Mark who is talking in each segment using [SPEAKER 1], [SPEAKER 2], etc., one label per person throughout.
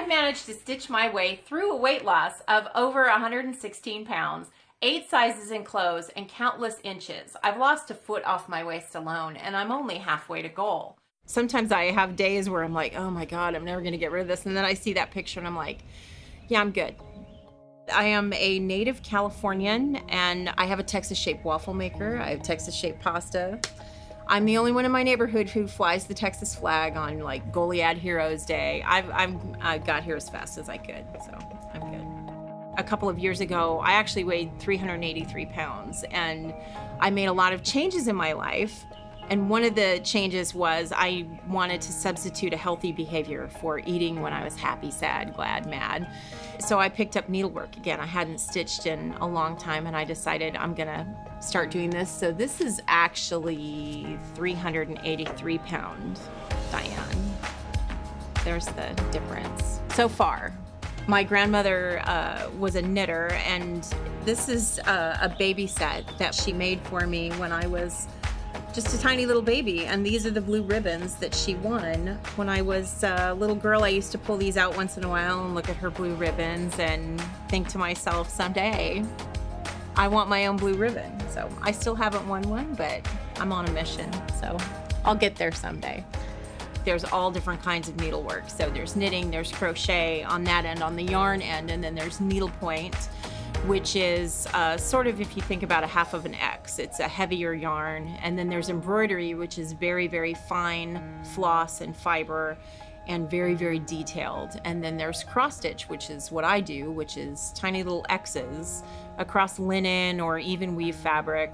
[SPEAKER 1] I've managed to stitch my way through a weight loss of over 116 pounds, 8 sizes in clothes, and countless inches. I've lost a foot off my waist alone, and I'm only halfway to goal. Sometimes I have days where I'm like, oh my God, I'm never gonna get rid of this. And then I see that picture and I'm like, yeah, I'm good. I am a native Californian and I have a Texas-shaped waffle maker. I have Texas-shaped pasta. I'm the only one in my neighborhood who flies the Texas flag on like Goliad Heroes Day. I got here as fast as I could, so I'm good. A couple of years ago, I actually weighed 383 pounds and I made a lot of changes in my life. And one of the changes was I wanted to substitute a healthy behavior for eating when I was happy, sad, glad, mad. So I picked up needlework again. I hadn't stitched in a long time and I decided I'm gonna start doing this. So this is actually 383 pound Diane. There's the difference so far. My grandmother was a knitter and this is a baby set that she made for me when I was just a tiny little baby, and these are the blue ribbons that she won. When I was a little girl, I used to pull these out once in a while and look at her blue ribbons and think to myself, someday I want my own blue ribbon. So I still haven't won one, but I'm on a mission, so I'll get there someday. There's all different kinds of needlework. So there's knitting, there's crochet on that end, on the yarn end, and then there's needlepoint, which is sort of, if you think about a half of an X, it's a heavier yarn. And then there's embroidery, which is very, very fine floss and fiber and very, very detailed. And then there's cross stitch, which is what I do, which is tiny little X's across linen or even weave fabric.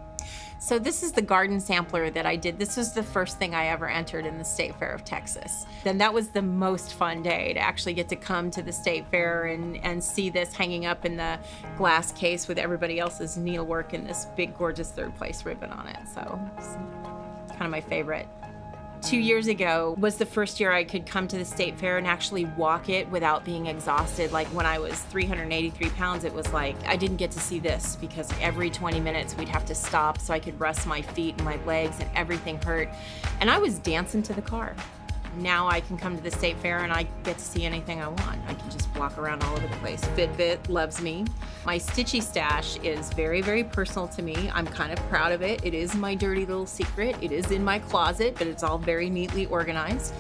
[SPEAKER 1] So this is the garden sampler that I did. This was the first thing I ever entered in the State Fair of Texas. Then that was the most fun day, to actually get to come to the State Fair and see this hanging up in the glass case with everybody else's needlework and this big, gorgeous third place ribbon on it. So it's kind of my favorite. 2 years ago was the first year I could come to the State Fair and actually walk it without being exhausted. Like when I was 383 pounds, it was like I didn't get to see this because every 20 minutes we'd have to stop so I could rest my feet and my legs and everything hurt. And I was dancing to the car. Now I can come to the State Fair and I get to see anything I want. I can just walk around all over the place. Fitbit loves me. My stitchy stash is very, very personal to me. I'm kind of proud of it. It is my dirty little secret. It is in my closet, but it's all very neatly organized.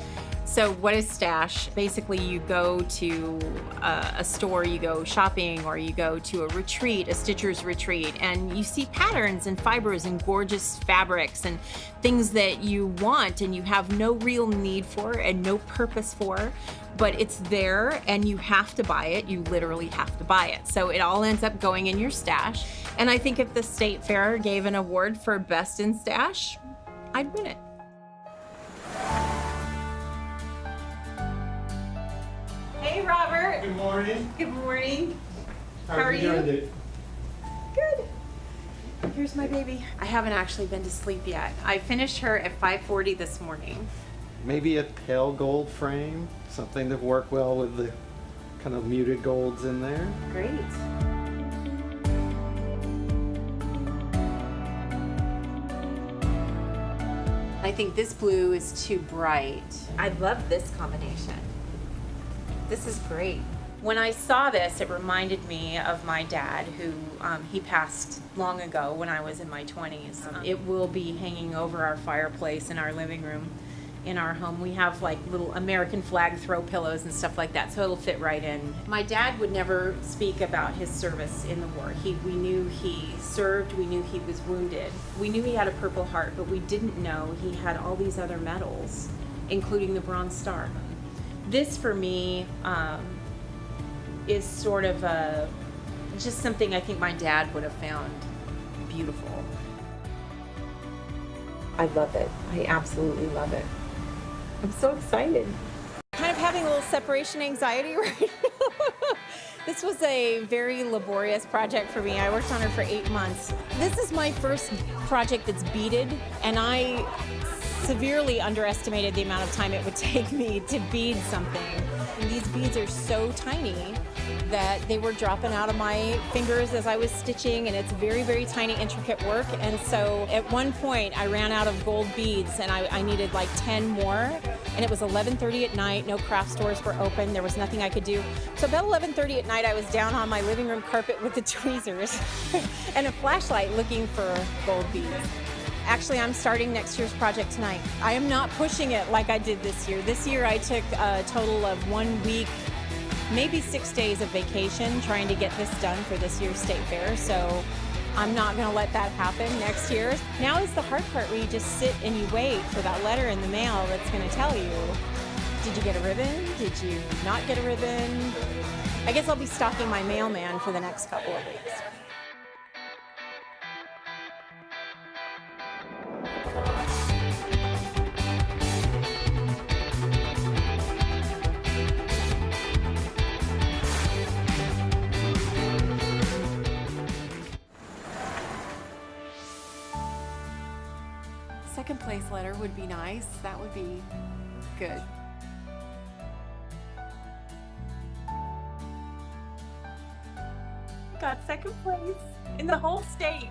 [SPEAKER 1] So what is stash? Basically, you go to a store, you go shopping, or you go to a retreat, a stitcher's retreat, and you see patterns and fibers and gorgeous fabrics and things that you want and you have no real need for and no purpose for, but it's there and you have to buy it. You literally have to buy it. So it all ends up going in your stash. And I think if the State Fair gave an award for best in stash, I'd win it. Hey, Robert.
[SPEAKER 2] Good morning.
[SPEAKER 1] Good morning.
[SPEAKER 2] How are you doing?
[SPEAKER 1] Good. Here's my baby. I haven't actually been to sleep yet. I finished her at 5:40 this morning.
[SPEAKER 2] Maybe a pale gold frame, something to work well with the kind of muted golds in there.
[SPEAKER 1] Great. I think this blue is too bright. I love this combination. This is great. When I saw this, it reminded me of my dad, who he passed long ago when I was in my 20s. It will be hanging over our fireplace in our living room in our home. We have like little American flag throw pillows and stuff like that, so it'll fit right in. My dad would never speak about his service in the war. We knew he served, we knew he was wounded. We knew he had a Purple Heart, but we didn't know he had all these other medals, including the Bronze Star. This for me is sort of just something I think my dad would have found beautiful. I love it. I absolutely love it. I'm so excited. Kind of having a little separation anxiety right now. This was a very laborious project for me. I worked on her for 8 months. This is my first project that's beaded, and I severely underestimated the amount of time it would take me to bead something. And these beads are so tiny that they were dropping out of my fingers as I was stitching, and it's very, very tiny, intricate work. And so at one point I ran out of gold beads and I needed like 10 more.
[SPEAKER 3] and it was 11:30 at night. No craft stores were open. There was nothing I could do. So about 11:30 at night, I was down on my living room carpet with the tweezers and a flashlight looking for gold beads. Actually, I'm starting next year's project tonight. I am not pushing it like I did this year. This year I took a total of 1 week, maybe 6 days of vacation trying to get this done for this year's State Fair. So I'm not going to let that happen next year. Now is the hard part where you just sit and you wait for that letter in the mail that's going to tell you, did you get a ribbon? Did you not get a ribbon? I guess I'll be stalking my mailman for the next couple of weeks.
[SPEAKER 1] Second place letter would be nice. That would be good.
[SPEAKER 3] Got second place in the whole state.